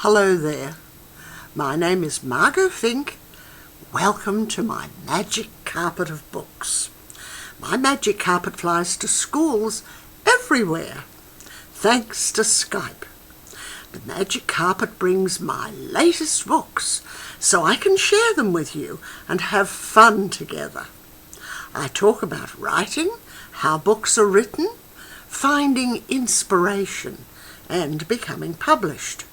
Hello there. My name is Margot Finke. Welcome to my magic carpet of books. My magic carpet flies to schools everywhere, thanks to Skype. The magic carpet brings my latest books so I can share them with you and have fun together. I talk about writing, how books are written, finding inspiration, and becoming published.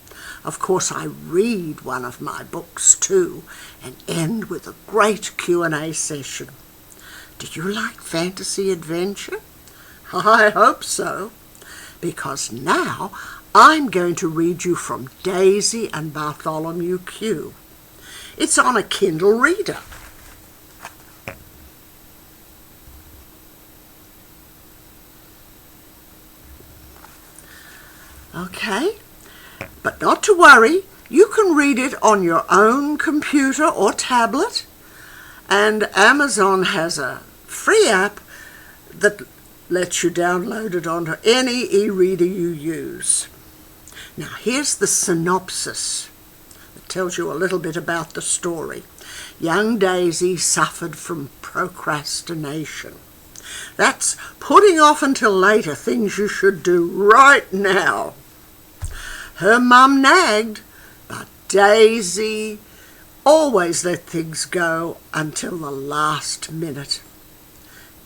Of course, I read one of my books too and end with a great Q&A session. Do you like fantasy adventure? I hope so, because now I'm going to read you from Daisy and Bartholomew Q. It's on a Kindle reader. Okay, but not to worry, you can read it on your own computer or tablet, and Amazon has a free app that lets you download it onto any e-reader you use. Now here's the synopsis. It tells you a little bit about the story. Young Daisy suffered from procrastination. That's putting off until later things you should do right now. Her mum nagged, but Daisy always let things go until the last minute.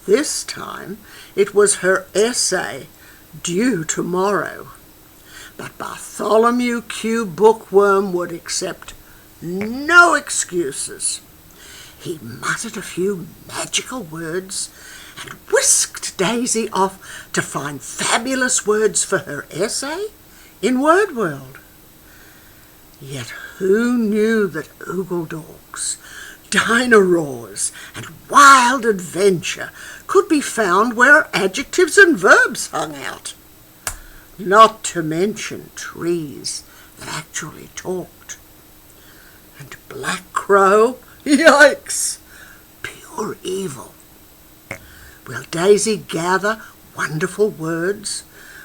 This time it was her essay due tomorrow, but Bartholomew Q bookworm would accept no excuses. He muttered a few magical words and whisked Daisy off to find fabulous words for her essay in Word World. Yet who knew that oogle dogs, dino-roars and wild adventure could be found where adjectives and verbs hung out? Not to mention trees that actually talked. And Black Crow, yikes, pure evil. Will Daisy gather wonderful words?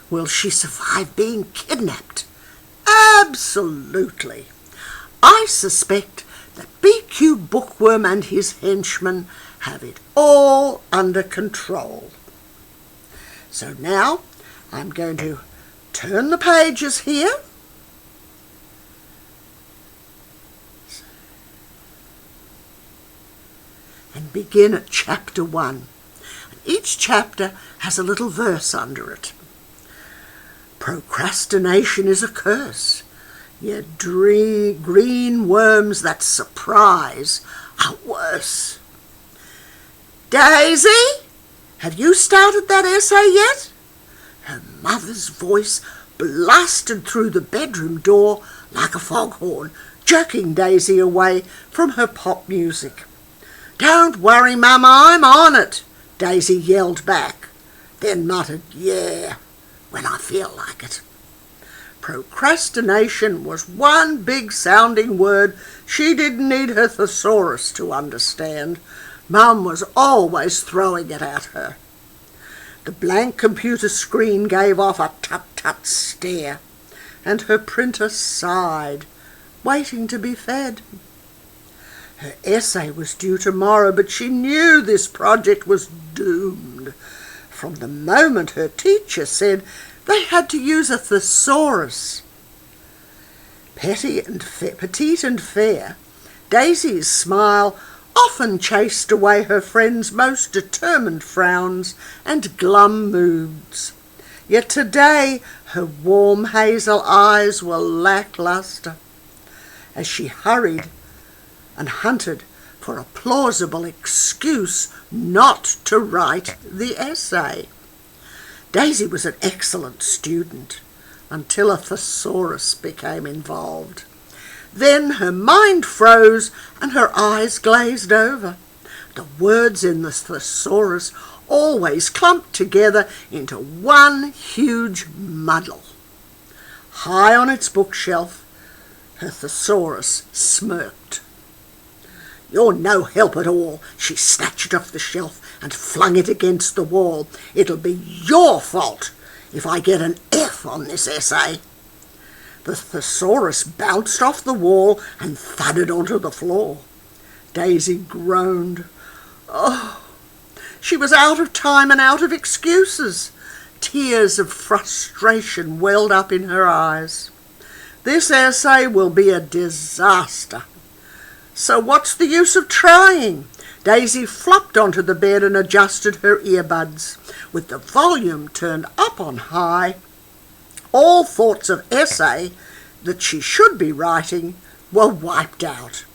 Will she survive being kidnapped? Absolutely. I suspect that BQ Bookworm and his henchmen have it all under control. So now I'm going to turn the pages here. And begin at chapter 1. Each chapter has a little verse under it. Procrastination is a curse, yet green worms that surprise are worse. Daisy, have you started that essay yet? Her mother's voice blasted through the bedroom door like a foghorn, jerking Daisy away from her pop music. Don't worry, Mum, I'm on it, Daisy yelled back, then muttered, yeah, when I feel like it. Procrastination was one big sounding word she didn't need her thesaurus to understand. Mum was always throwing it at her. The blank computer screen gave off a tut-tut stare, and her printer sighed, waiting to be fed. Her essay was due tomorrow, but she knew this project was doomed. From the moment her teacher said they had to use a thesaurus. Petite and fair, Daisy's smile often chased away her friends' most determined frowns and glum moods. Yet today her warm hazel eyes were lacklustre as she hurried and hunted for a plausible excuse not to write the essay. Daisy was an excellent student until a thesaurus became involved. Then her mind froze and her eyes glazed over. The words in the thesaurus always clumped together into one huge muddle. High on its bookshelf, her thesaurus smirked. You're no help at all. She snatched it off the shelf and flung it against the wall. It'll be your fault if I get an F on this essay. The thesaurus bounced off the wall and thudded onto the floor. Daisy groaned. Oh, she was out of time and out of excuses. Tears of frustration welled up in her eyes. This essay will be a disaster. So what's the use of trying? Daisy flopped onto the bed and adjusted her earbuds. With the volume turned up on high, all thoughts of essay that she should be writing were wiped out.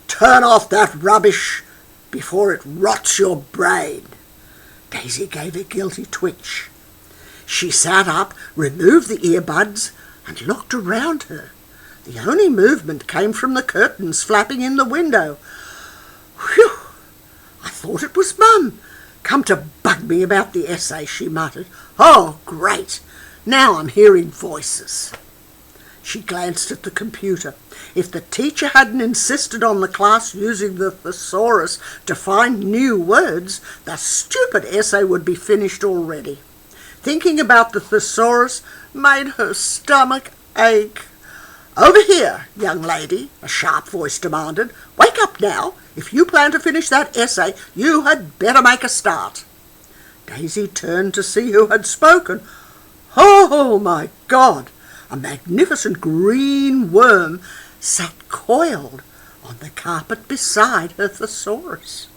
Turn off that rubbish before it rots your brain. Daisy gave a guilty twitch. She sat up, removed the earbuds, and looked around her. The only movement came from the curtains flapping in the window. Whew! I thought it was Mum. Come to bug me about the essay, she muttered. Oh, great! Now I'm hearing voices. She glanced at the computer. If the teacher hadn't insisted on the class using the thesaurus to find new words, the stupid essay would be finished already. Thinking about the thesaurus made her stomach ache. Over here, young lady, a sharp voice demanded. Wake up now. If you plan to finish that essay, you had better make a start. Daisy turned to see who had spoken. Oh, my God! A magnificent green worm sat coiled on the carpet beside her thesaurus.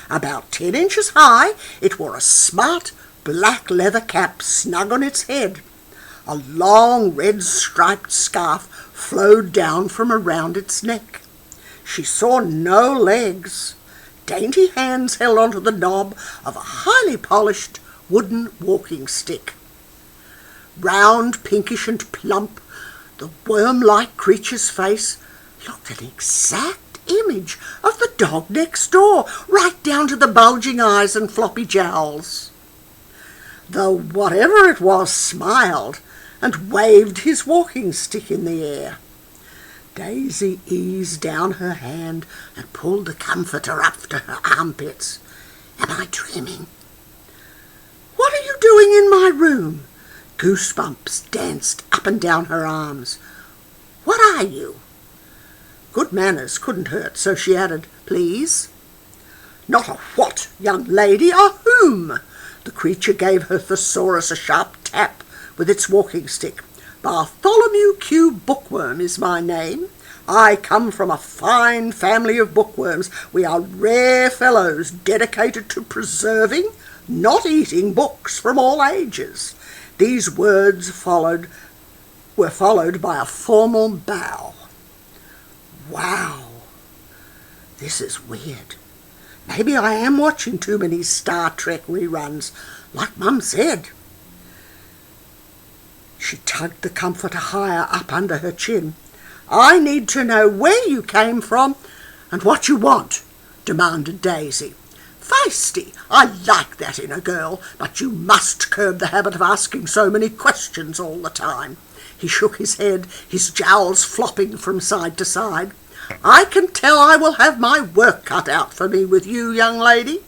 About 10 inches high, it wore a smart black leather cap snug on its head. A long red striped scarf flowed down from around its neck. She saw no legs. Dainty hands held onto the knob of a highly polished wooden walking stick. Round, pinkish and plump, the worm-like creature's face looked an exact image of the dog next door, right down to the bulging eyes and floppy jowls. The whatever it was smiled and waved his walking stick in the air. Daisy eased down her hand and pulled the comforter up to her armpits. Am I dreaming? What are you doing in my room? Goosebumps danced up and down her arms. What are you? Good manners couldn't hurt, so she added, please. Not a what, young lady, a whom? The creature gave her thesaurus a sharp tap with its walking stick. Bartholomew Q bookworm is my name. I come from a fine family of bookworms. We are rare fellows dedicated to preserving, not eating books from all ages. These words were followed by a formal bow. Wow, this is weird. Maybe I am watching too many Star Trek reruns, like Mum said. She tugged the comforter higher up under her chin. I need to know where you came from and what you want, demanded Daisy. Feisty, I like that in a girl, but you must curb the habit of asking so many questions all the time. He shook his head, his jowls flopping from side to side. I can tell I will have my work cut out for me with you, young lady.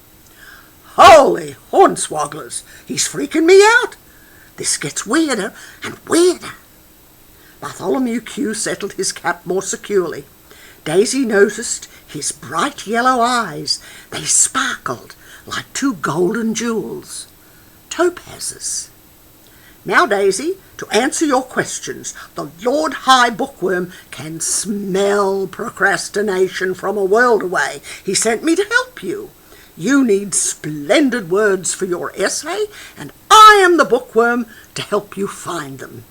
Holy hornswogglers, he's freaking me out. This gets weirder and weirder. Bartholomew Q settled his cap more securely. Daisy noticed his bright yellow eyes. They sparkled like two golden jewels, topazes. Now, Daisy, to answer your questions, the Lord High Bookworm can smell procrastination from a world away. He sent me to help you. You need splendid words for your essay, and I am the bookworm to help you find them.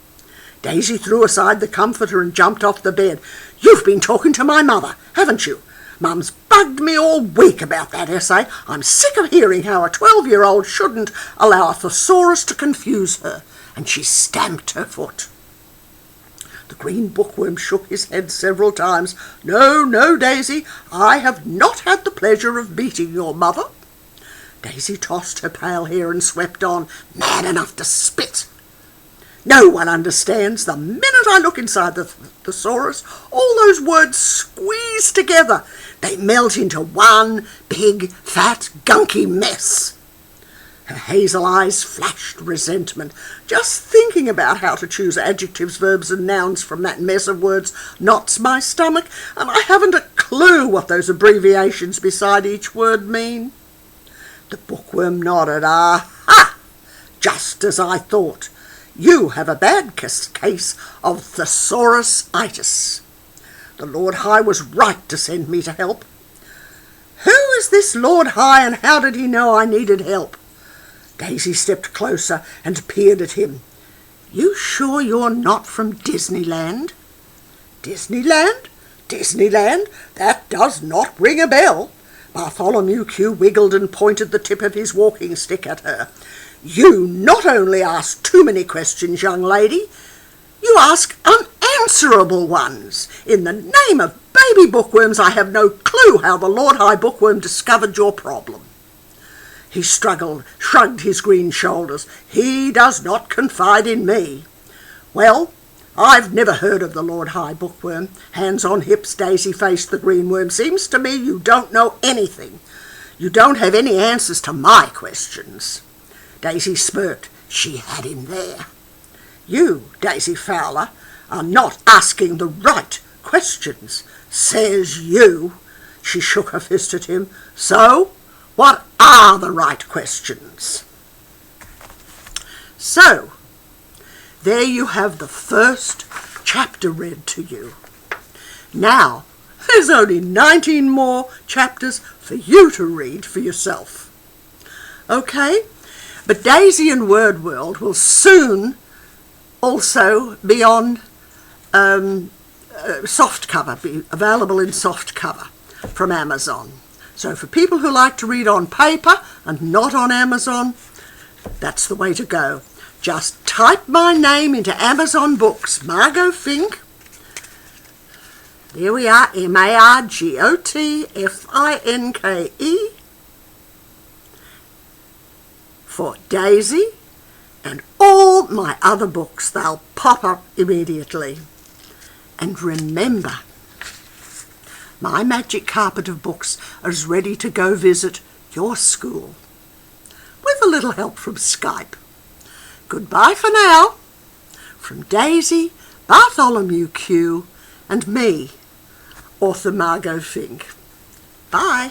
Daisy threw aside the comforter and jumped off the bed. You've been talking to my mother, haven't you? Mum's bugged me all week about that essay. I'm sick of hearing how a 12-year-old shouldn't allow a thesaurus to confuse her. And she stamped her foot. The green bookworm shook his head several times. No, no, Daisy, I have not had the pleasure of meeting your mother. Daisy tossed her pale hair and swept on, mad enough to spit. No one understands. The minute I look inside the thesaurus, all those words squeeze together. They melt into one big, fat, gunky mess. Her hazel eyes flashed resentment, just thinking about how to choose adjectives, verbs and nouns from that mess of words knots my stomach, and I haven't a clue what those abbreviations beside each word mean. The bookworm nodded. "Ah-ha! Just as I thought. You have a bad case of thesaurus-itis. The Lord High was right to send me to help." "Who is this Lord High, and how did he know I needed help?" Daisy stepped closer and peered at him. "You sure you're not from Disneyland?" "Disneyland? Disneyland? That does not ring a bell." Bartholomew Q wiggled and pointed the tip of his walking stick at her. "You not only ask too many questions, young lady, you ask unanswerable ones. In the name of baby bookworms, I have no clue how the Lord High Bookworm discovered your problem." He shrugged his green shoulders. "He does not confide in me." "Well, I've never heard of the Lord High Bookworm." Hands on hips, Daisy faced the greenworm. "Seems to me you don't know anything. You don't have any answers to my questions." Daisy smirked. She had him there. "You, Daisy Fowler, are not asking the right questions, says you." She shook her fist at him. "So, what are the right questions?" So, there you have the first chapter read to you. Now, there's only 19 more chapters for you to read for yourself. Okay? But Daisy and Word World will soon also be on softcover, be available in softcover from Amazon. So for people who like to read on paper and not on Amazon, that's the way to go. Just type my name into Amazon Books, Margot Finke. There we are, MARGOTFINKE, for Daisy, and all my other books, they'll pop up immediately. And remember, my magic carpet of books is ready to go visit your school, with a little help from Skype. Goodbye for now, from Daisy, Bartholomew Q, and me, author Margot Finke. Bye.